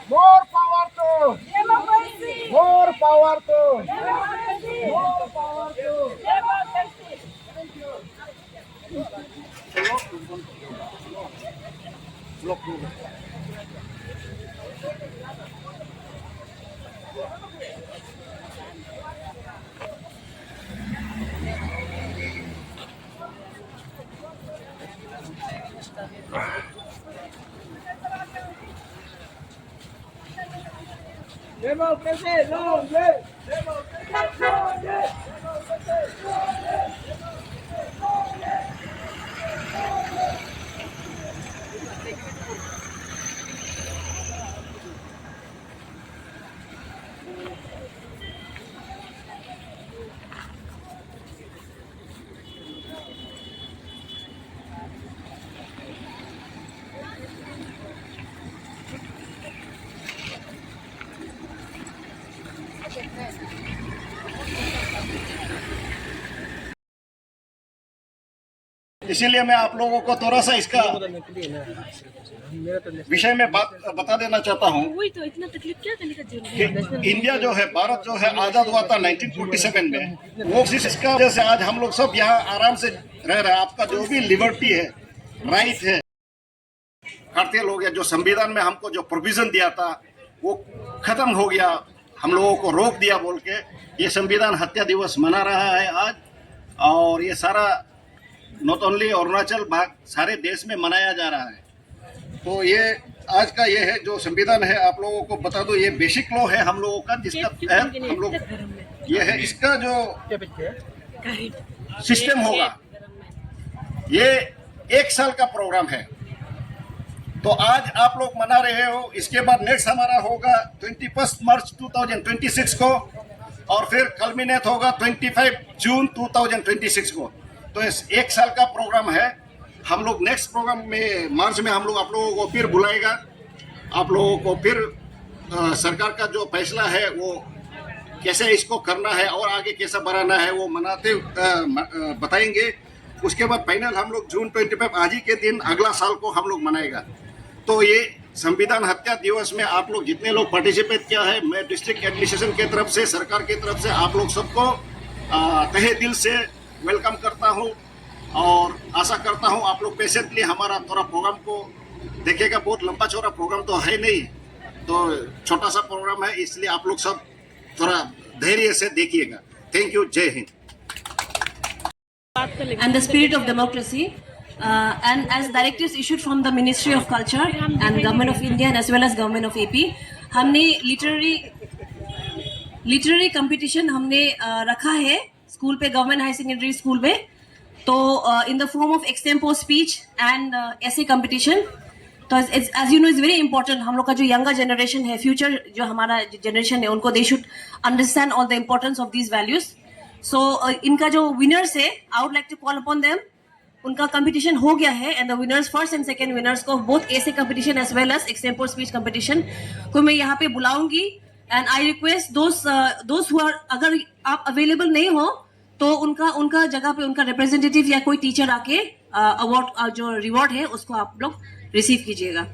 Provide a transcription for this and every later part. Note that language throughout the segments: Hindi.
More power to more power to more power to democracy, long live democracy, long live इसीलिए मैं आप लोगों को थोड़ा सा इसका विषय में बात बता देना चाहता हूँ वही तो इतना तकलीफ क्या करने का जरूरत है। कि इंडिया जो है, भारत जो है आजाद हुआ था 1947 में। वो इसका वजह से आज हम लोग सब यहाँ आराम से रह रहे हैं। आपका जो भी लिबर्टी है, राइट है, भारतीय लोग है, जो संविधान में हमको जो प्रोविजन दिया था वो खत्म हो गया, हम लोगों को रोक दिया बोल के ये संविधान हत्या दिवस मना रहा है आज। और ये सारा नॉट ओनली अरुणाचल भाग, सारे देश में मनाया जा रहा है। तो ये आज का ये है जो संविधान है, आप लोगों को बता दो, ये बेसिक लॉ है हम लोगों का, जिसका हम लोग ये है, इसका जो सिस्टम होगा ये 1 साल का प्रोग्राम है। तो आज आप लोग मना रहे हो, इसके बाद नेक्स्ट हमारा होगा 21 मार्च 2026 को, और फिर कल्मिनेट होगा 25 जून 2026 को। तो इस 1 साल का प्रोग्राम है। हम लोग नेक्स्ट प्रोग्राम में मार्च में हम लोग आप लोगों को फिर बुलाएगा, आप लोगों को फिर सरकार का जो फैसला है वो कैसे इसको करना है और आगे कैसा बढ़ाना है वो मनाते बताएंगे। उसके बाद फाइनल हम लोग जून 25 आज ही के दिन अगला साल को हम लोग मनाएगा। तो ये संविधान हत्या दिवस में आप लोग जितने लोग पार्टिसिपेट किया है, मैं डिस्ट्रिक्ट एडमिनिस्ट्रेशन की तरफ से, सरकार की तरफ से आप लोग सबको तहे दिल से वेलकम करता हूँ और आशा करता हूँ आप लोग पेशेंटली हमारा थोड़ा प्रोग्राम को देखिएगा। बहुत लंबा चौड़ा प्रोग्राम तो है नहीं, तो छोटा सा प्रोग्राम है, इसलिए आप लोग सब थोड़ा धैर्य से देखिएगा। थैंक यू, जय Hind. And the spirit of democracy, and as directives issued from the Ministry of Culture and Government of India and as well as Government of AP, हमने literary competition हमने रखा है स्कूल पे, गवर्नमेंट हाई सेकेंडरी स्कूल पे। तो in the form of extempore speech and ऐसे कंपटीशन। तो as you know is very important, हम लोग का जो यंगर जनरेशन है, फ्यूचर जो हमारा जनरेशन है, उनको they should understand all the importance of these values. So इनका जो विनर्स है, I would like to call upon them. उनका कंपटीशन हो गया है and the winners, first and second winners को बोथ ऐसे competition as well as extempore speech competition को मैं यहाँ पे बुलाऊंगी। एंड आई रिक्वेस्ट दोस्त हु आर, अगर आप अवेलेबल नहीं हो तो उनका जगह पे उनका रिप्रेजेंटेटिव या कोई टीचर आके अवार्ड जो रिवॉर्ड है उसको आप लोग रिसीव कीजिएगा।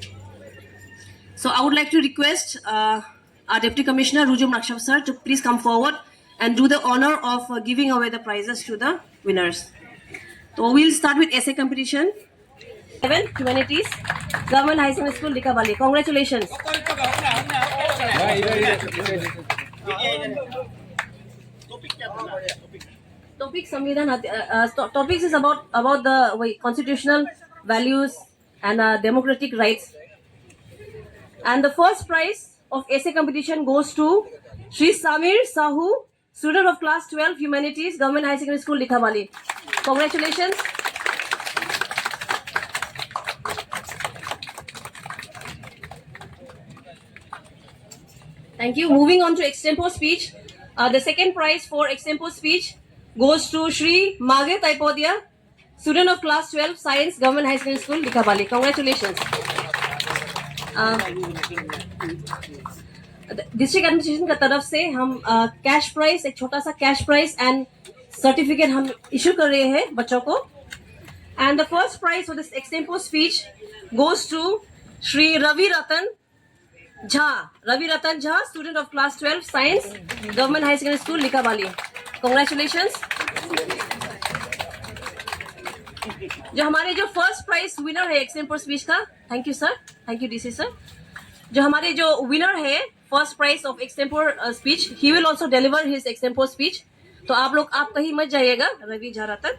So I would like to request our deputy commissioner रुजुम नक्शफ sir to please come forward and do the honor of giving away the prizes to the winners. So we'll start with essay competition. 7 Humanities, Government High Secondary School, Likabali. Congratulations. Topic Samvidhan. Topics is about the constitutional values and democratic rights. And the first prize of essay competition goes to Shri Samir Sahu, student of class 12 Humanities, Government High Secondary School, Likhabali. Congratulations. Thank you. Moving on to extempo speech. The second prize for extempo speech goes to Shri Mage Taipodia, student of class 12 Science, Government High Secondary School, Likhabali. Congratulations. District administration का तरफ से हम कैश प्राइज, एक छोटा सा कैश प्राइज एंड सर्टिफिकेट हम इशू कर रहे हैं बच्चों को। And the first prize for this extempore speech goes to Shri Ravi Ratan, Jha, Ravi Ratan Jha, student of class 12 science, government high secondary school Likabali. Congratulations. जो हमारे जो फर्स्ट प्राइज विनर है एक्सटेम्पोर स्पीच का, thank you sir, thank you DC sir. जो हमारे जो विनर है first prize of extempore speech, he will also deliver his extempore speech. तो आप कहीं मत जाइएगा, रवि झा रतन।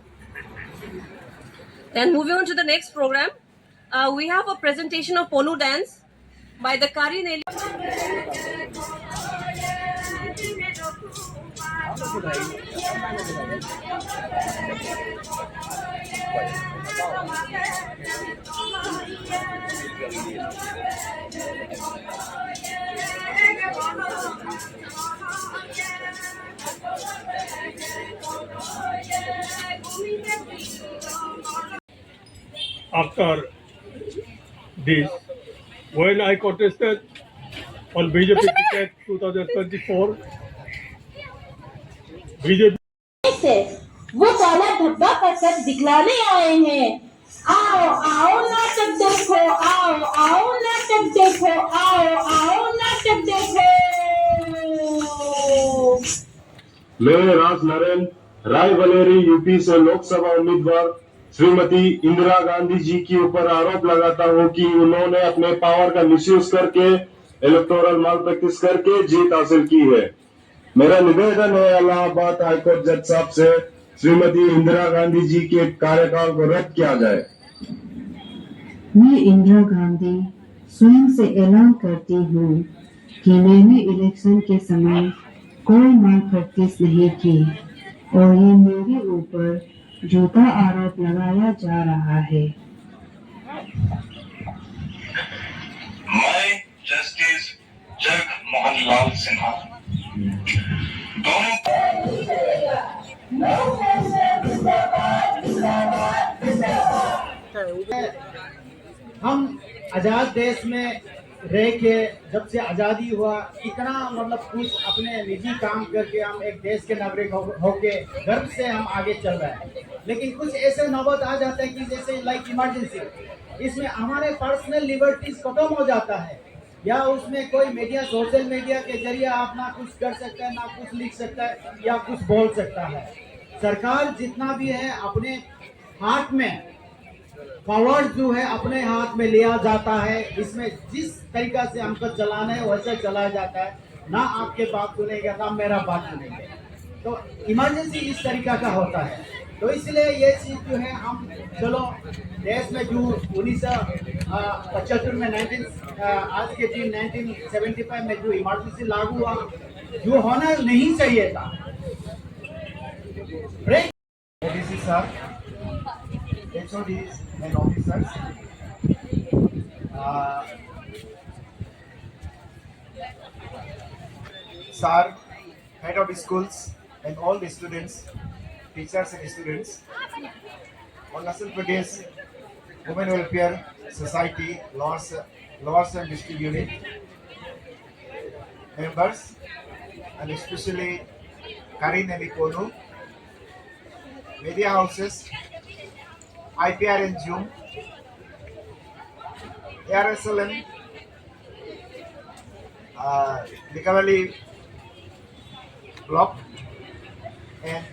Then moving on to the next program, we have a presentation of Ponu dance by the Karineli. After this, when I contested on BJP ticket 2024, BJP से वो काला धब्बा पकड़ दिखलाने आए हैं। आओ आओ नाटक देखो, आओ आओ नाटक देखो, आओ आओ नाटक देखो। मैं राज नरेंद्र रायबरेली यूपी से लोकसभा उम्मीदवार श्रीमती इंदिरा गांधी जी के ऊपर आरोप लगाता हूं कि उन्होंने अपने पावर का मिसयूज करके इलेक्टोरल माल प्रैक्टिस करके जीत हासिल की है। मेरा निवेदन है इलाहाबाद हाईकोर्ट जज साहब से श्रीमती इंदिरा गांधी जी के कार्यकाल को रद्द किया जाए। मैं इंदिरा गांधी स्वयं से ऐलान करती हूँ कि मैंने इलेक्शन के समय कोई माल प्रैक्टिस नहीं की और ये मेरे ऊपर झूठा आरोप लगाया जा रहा है। मैं जस्टिस जगमोहन लाल सिन्हा दोनों हम आजाद देश में रह के जब से आज़ादी हुआ इतना मतलब कुछ अपने निजी काम करके हम एक देश के नागरिक होके गर्व से हम आगे चल रहे हैं। लेकिन कुछ ऐसे नौबत आ जाते हैं कि जैसे लाइक इमरजेंसी, इसमें हमारे पर्सनल लिबर्टीज खत्म हो जाता है, या उसमें कोई मीडिया सोशल मीडिया के जरिए आप ना कुछ कर सकता है, ना कुछ लिख सकता है या कुछ बोल सकता है। सरकार जितना भी है अपने हाथ में पावर जो है अपने हाथ में लिया जाता है। इसमें जिस तरीका से हमको चलाना है वैसे चलाया जाता है, ना आपके बात सुनेगा ना मेरा बात सुनेंगे। तो इमरजेंसी इस तरीका का होता है। तो इसलिए ये चीज़ जो है हम चलो देश में जो 1975 में आज के दिन 1975 में जो इमरजेंसी लागू हुआ, जो होना नहीं चाहिए था। HODs and officers, sir, head of schools and all the students, teachers and students, Arunachal Pradesh Women Welfare Society, Lords and District Unit members, and especially Karineli Ponu, media houses, IPR and Zoom, ARSLM, Likavali Block, and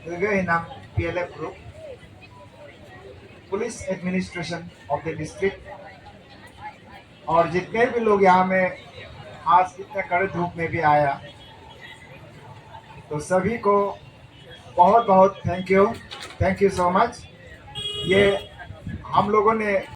Gagahinam PLF Group, police administration of the district और जितने भी लोग यहाँ में आज इतने कड़े धूप में भी आया, तो सभी को बहुत बहुत थैंक यू सो मच। ये हम लोगों ने